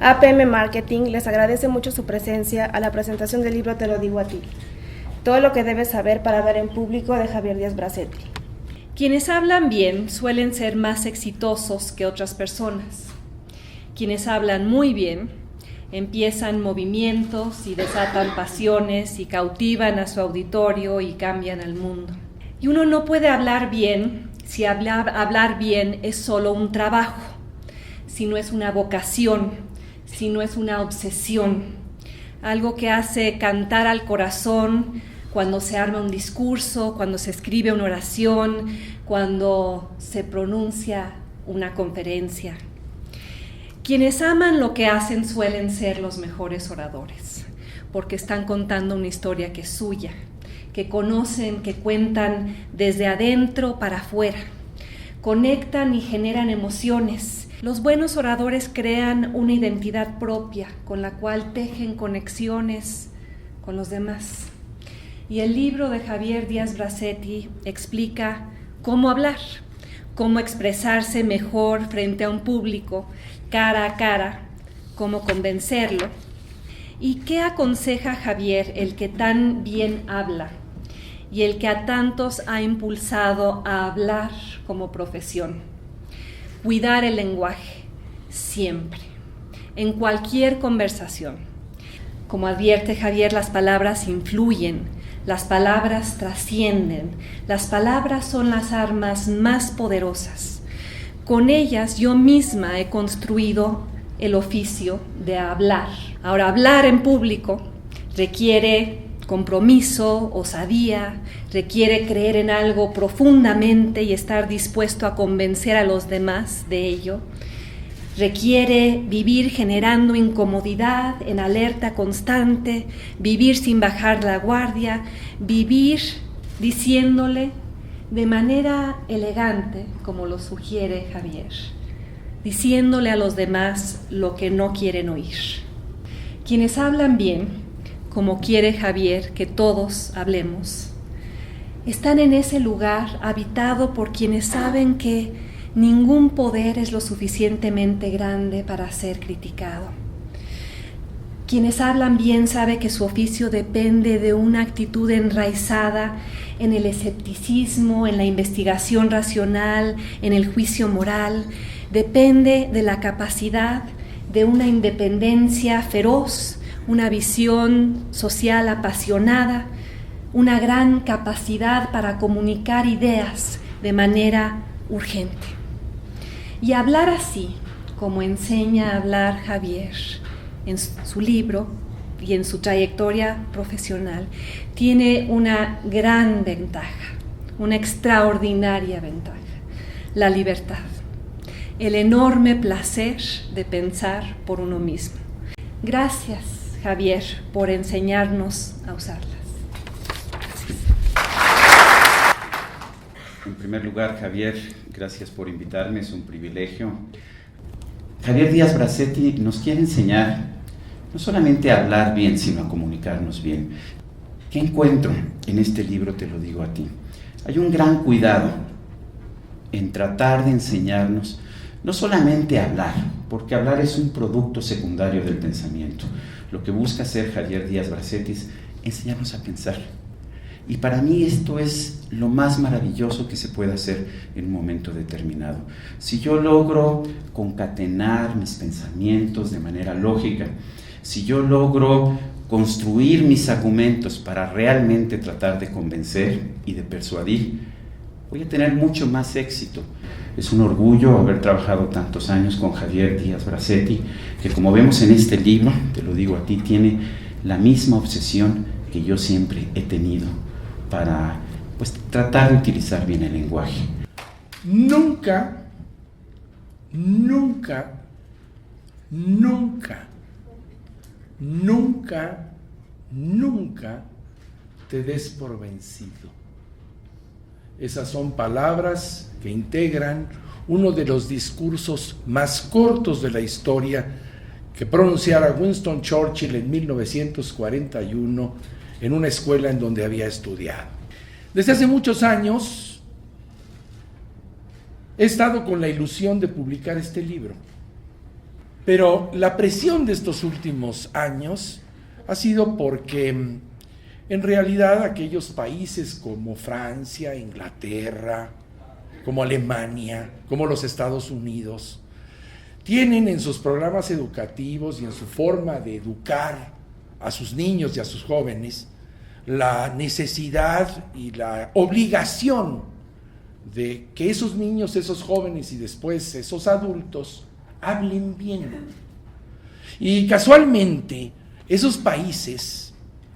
APM Marketing les agradece mucho su presencia a la presentación del libro Te lo digo a ti. Todo lo que debes saber para hablar en público de Javier Díaz Bracetti. Quienes hablan bien suelen ser más exitosos que otras personas. Quienes hablan muy bien empiezan movimientos y desatan pasiones y cautivan a su auditorio y cambian al mundo. Y uno no puede hablar bien si hablar bien es solo un trabajo, si no es una vocación, si no es una obsesión, algo que hace cantar al corazón cuando se arma un discurso, cuando se escribe una oración, cuando se pronuncia una conferencia. Quienes aman lo que hacen suelen ser los mejores oradores, porque están contando una historia que es suya, que conocen, que cuentan desde adentro para afuera, conectan y generan emociones. Los buenos oradores crean una identidad propia con la cual tejen conexiones con los demás. Y el libro de Javier Díaz Bracetti explica cómo hablar, cómo expresarse mejor frente a un público, cara a cara, cómo convencerlo. ¿Y qué aconseja Javier, el que tan bien habla y el que a tantos ha impulsado a hablar como profesión? Cuidar el lenguaje, siempre, en cualquier conversación. Como advierte Javier, las palabras influyen, las palabras trascienden, las palabras son las armas más poderosas. Con ellas yo misma he construido el oficio de hablar. Ahora, hablar en público requiere compromiso, osadía, requiere creer en algo profundamente y estar dispuesto a convencer a los demás de ello. Requiere vivir generando incomodidad, en alerta constante, vivir sin bajar la guardia, vivir diciéndole de manera elegante, como lo sugiere Javier, diciéndole a los demás lo que no quieren oír. Quienes hablan bien, como quiere Javier que todos hablemos, están en ese lugar habitado por quienes saben que ningún poder es lo suficientemente grande para ser criticado. Quienes hablan bien saben que su oficio depende de una actitud enraizada en el escepticismo, en la investigación racional, en el juicio moral. Depende de la capacidad de una independencia feroz, una visión social apasionada, una gran capacidad para comunicar ideas de manera urgente. Y hablar así, como enseña a hablar Javier en su libro y en su trayectoria profesional, tiene una gran ventaja, una extraordinaria ventaja: la libertad, el enorme placer de pensar por uno mismo. Gracias, Javier, por enseñarnos a usarlas. Gracias. En primer lugar, Javier, gracias por invitarme, es un privilegio. Javier Díaz Bracetti nos quiere enseñar no solamente a hablar bien, sino a comunicarnos bien. ¿Qué encuentro en este libro? Te lo digo a ti. Hay un gran cuidado en tratar de enseñarnos no solamente a hablar, porque hablar es un producto secundario del pensamiento. Lo que busca hacer Javier Díaz Bracetti es enseñarnos a pensar. Y para mí esto es lo más maravilloso que se puede hacer en un momento determinado. Si yo logro concatenar mis pensamientos de manera lógica, si yo logro construir mis argumentos para realmente tratar de convencer y de persuadir, voy a tener mucho más éxito. Es un orgullo haber trabajado tantos años con Javier Díaz Bracetti, que como vemos en este libro, te lo digo a ti, tiene la misma obsesión que yo siempre he tenido para tratar de utilizar bien el lenguaje. Nunca, nunca, nunca, nunca, nunca te des por vencido. Esas son palabras que integran uno de los discursos más cortos de la historia que pronunciara Winston Churchill en 1941 en una escuela en donde había estudiado. Desde hace muchos años he estado con la ilusión de publicar este libro. Pero la presión de estos últimos años ha sido porque en realidad aquellos países como Francia, Inglaterra, como Alemania, como los Estados Unidos, tienen en sus programas educativos y en su forma de educar a sus niños y a sus jóvenes la necesidad y la obligación de que esos niños, esos jóvenes y después esos adultos hablen bien. Y casualmente esos países,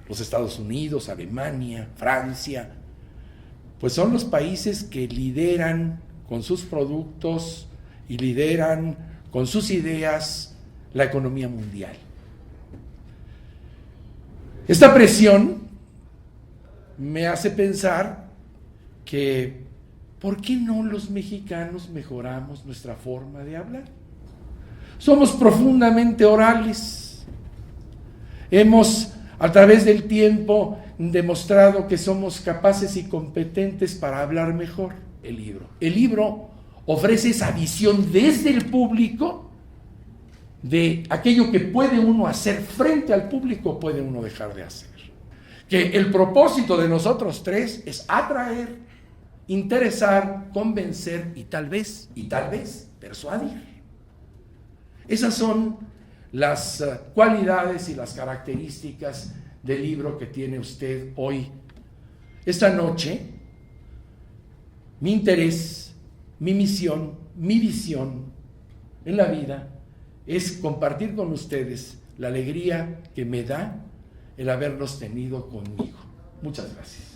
los Estados Unidos, Alemania, Francia, pues son los países que lideran con sus productos y lideran con sus ideas la economía mundial. Esta presión me hace pensar que ¿por qué no los mexicanos mejoramos nuestra forma de hablar? Somos profundamente orales. Hemos, a través del tiempo, demostrado que somos capaces y competentes para hablar mejor. El libro ofrece esa visión desde el público de aquello que puede uno hacer frente al público, puede uno dejar de hacer. Que el propósito de nosotros tres es atraer, interesar, convencer y tal vez persuadir. Esas son las cualidades y las características del libro que tiene usted hoy. Esta noche, mi interés, mi misión, mi visión en la vida es compartir con ustedes la alegría que me da el haberlos tenido conmigo. Muchas gracias.